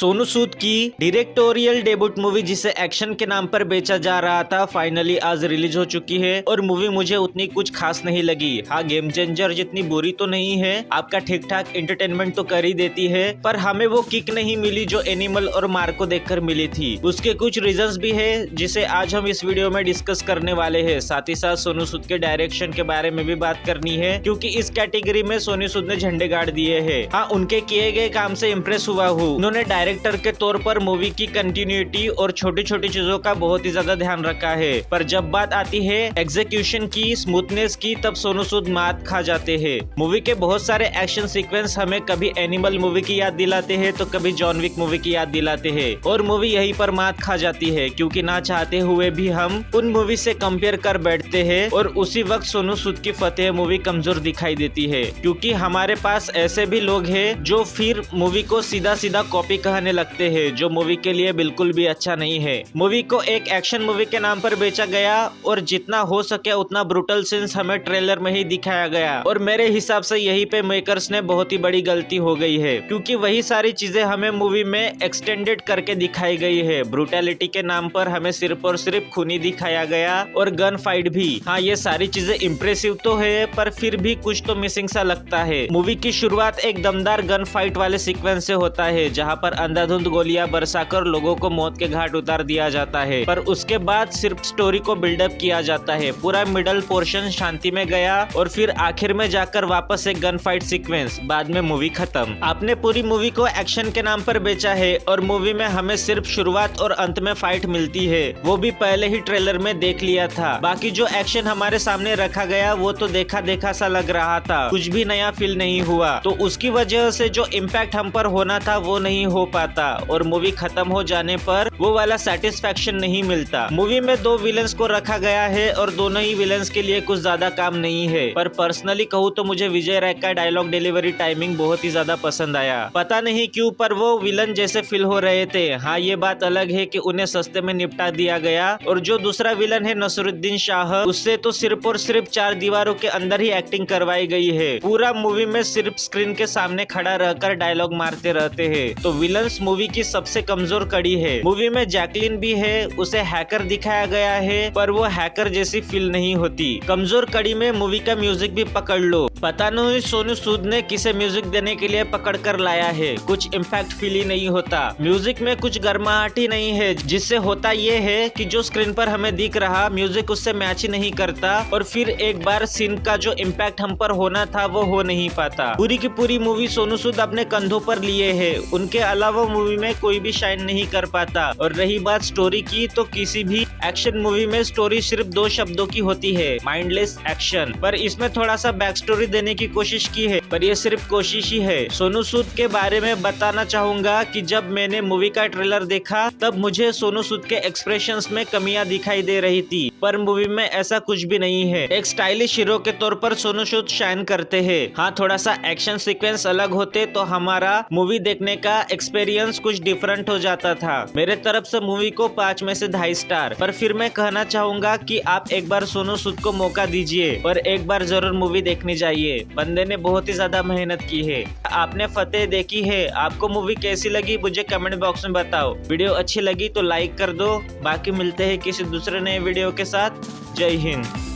सोनू सूद की directorial debut movie जिसे action के नाम पर बेचा जा रहा था फाइनली आज रिलीज हो चुकी है और मूवी मुझे उतनी कुछ खास नहीं लगी। हाँ, गेम चेंजर जितनी बुरी तो नहीं है, आपका ठीक ठाक एंटरटेनमेंट तो कर ही देती है, पर हमें वो किक नहीं मिली जो एनिमल और मार्को देखकर मिली थी। उसके कुछ रीजंस भी है जिसे आज हम इस वीडियो में डिस्कस करने वाले हैं। साथ ही साथ सोनू सूद के डायरेक्शन के बारे में भी बात करनी है क्योंकि इस कैटेगरी में सोनू सूद ने झंडे गाड़ दिए हैं। हाँ, उनके किए गए काम से इम्प्रेस हुआ हूँ। उन्होंने डायरेक्टर के तौर पर मूवी की कंटिन्यूटी और छोटी छोटी चीजों का बहुत ही ज्यादा ध्यान रखा है, पर जब बात आती है एग्जीक्यूशन की, स्मूथनेस की, तब सोनू सूद मात खा जाते हैं। मूवी के बहुत सारे एक्शन सीक्वेंस हमें कभी एनिमल मूवी की याद दिलाते हैं तो कभी जॉन विक मूवी की याद दिलाते हैं और मूवी यहीं पर मात खा जाती है क्योंकि ना चाहते हुए भी हम उन मूवी से कंपेयर कर बैठते हैं और उसी वक्त सोनू सूद की फतेह मूवी कमजोर दिखाई देती है क्योंकि हमारे पास ऐसे भी लोग हैं जो फिर मूवी को सीधा सीधा कॉपी कहने लगते हैं, जो मूवी के लिए बिल्कुल भी अच्छा नहीं है। मूवी को एक एक्शन मूवी के नाम पर बेचा गया और जितना हो सके उतना ब्रूटल सीन्स हमें ट्रेलर में ही दिखाया गया और मेरे हिसाब से यही पे मेकर्स ने बहुत ही बड़ी गलती हो गई है क्योंकि वही सारी चीजें हमें मूवी में एक्सटेंडेड करके दिखाई गई है। ब्रूटैलिटी के नाम पर हमें सिर्फ और सिर्फ खूनी दिखाया गया और गन फाइट भी। हाँ, ये सारी चीजें इम्प्रेसिव तो है पर फिर भी कुछ तो मिसिंग सा लगता है। मूवी की शुरुआत एक दमदार गन फाइट वाले सीक्वेंस से होता है जहाँ पर अंधाधुंध गोलियां बरसाकर लोगों को मौत के घाट उतार दिया जाता है, पर उसके बाद सिर्फ स्टोरी को बिल्डअप किया जाता है। पूरा मिडल पोर्शन शांति में गया और फिर आखिर में जाकर वापस एक गन फाइट सीक्वेंस, बाद में मूवी खत्म। आपने पूरी मूवी को एक्शन के नाम पर बेचा है और मूवी में हमें सिर्फ शुरुआत और अंत में फाइट मिलती है, वो भी पहले ही ट्रेलर में देख लिया था। बाकी जो एक्शन हमारे सामने रखा गया वो तो देखा देखा सा लग रहा था, कुछ भी नया फील नहीं हुआ, तो उसकी वजह से जो इम्पैक्ट हम पर होना था वो नहीं हो पाता और मूवी खत्म हो जाने पर वो वाला सेटिस्फेक्शन नहीं मिलता। मूवी में दो विलन्स को रखा गया है और दोनों ही विलन्स के लिए कुछ ज्यादा काम नहीं है, पर पर्सनली कहूँ तो मुझे विजय रैक का डायलॉग डिलीवरी टाइमिंग बहुत ही ज्यादा पसंद आया। पता नहीं क्यों पर वो विलन जैसे फील हो रहे थे। हाँ, ये बात अलग है कि उन्हें सस्ते में निपटा दिया गया और जो दूसरा विलन है नसरुद्दीन शाह, उससे तो सिर्फ और सिर्फ चार दीवारों के अंदर ही एक्टिंग करवाई गई है। पूरा मूवी में सिर्फ स्क्रीन के सामने खड़ा रहकर डायलॉग मारते रहते हैं, तो विलन्स मूवी की सबसे कमजोर कड़ी है। मूवी में जैकलिन भी है, उसे हैकर दिखाया गया है पर वो हैकर जैसी फील नहीं होती। कमजोर कड़ी में मूवी का म्यूजिक भी पकड़ लो, पता नहीं सोनू सूद ने किसे म्यूजिक देने के लिए पकड़ कर लाया है, कुछ इम्पैक्ट फील ही नहीं होता। म्यूजिक में कुछ गर्माहट ही नहीं है, जिससे होता ये है कि जो स्क्रीन पर हमें दिख रहा म्यूजिक उससे मैच ही नहीं करता और फिर एक बार सीन का जो इम्पैक्ट हम पर होना था वो हो नहीं पाता। पूरी की पूरी मूवी सोनू सूद अपने कंधों पर लिए है, उनके अलावा मूवी में कोई भी शाइन नहीं कर पाता। और रही बात स्टोरी की, तो किसी भी एक्शन मूवी में स्टोरी सिर्फ दो शब्दों की होती है, माइंडलेस एक्शन, पर इसमें थोड़ा सा बैक स्टोरी देने की कोशिश की है, पर ये सिर्फ कोशिश ही है। सोनू सूद के बारे में बताना चाहूंगा कि जब मैंने मूवी का ट्रेलर देखा तब मुझे सोनू सूद के एक्सप्रेशंस में कमियां दिखाई दे रही थी, पर मूवी में ऐसा कुछ भी नहीं है। एक स्टाइलिश हीरो के तौर पर सोनू सूद शाइन करते हैं। हाँ, थोड़ा सा एक्शन सीक्वेंस अलग होते तो हमारा मूवी देखने का एक्सपीरियंस कुछ डिफरेंट हो जाता था। मेरे तरफ से मूवी को 5 में से 2.5 स्टार, पर फिर मैं कहना चाहूंगा कि आप एक बार सोनू सूद को मौका दीजिए और एक बार जरूर मूवी देखनी चाहिए। बंदे ने बहुत ही ज्यादा मेहनत की है। आपने फतेह देखी है, आपको मूवी कैसी लगी मुझे कमेंट बॉक्स में बताओ। वीडियो अच्छी लगी तो लाइक कर दो। बाकी मिलते हैं किसी दूसरे नए वीडियो के साथ। जय हिंद।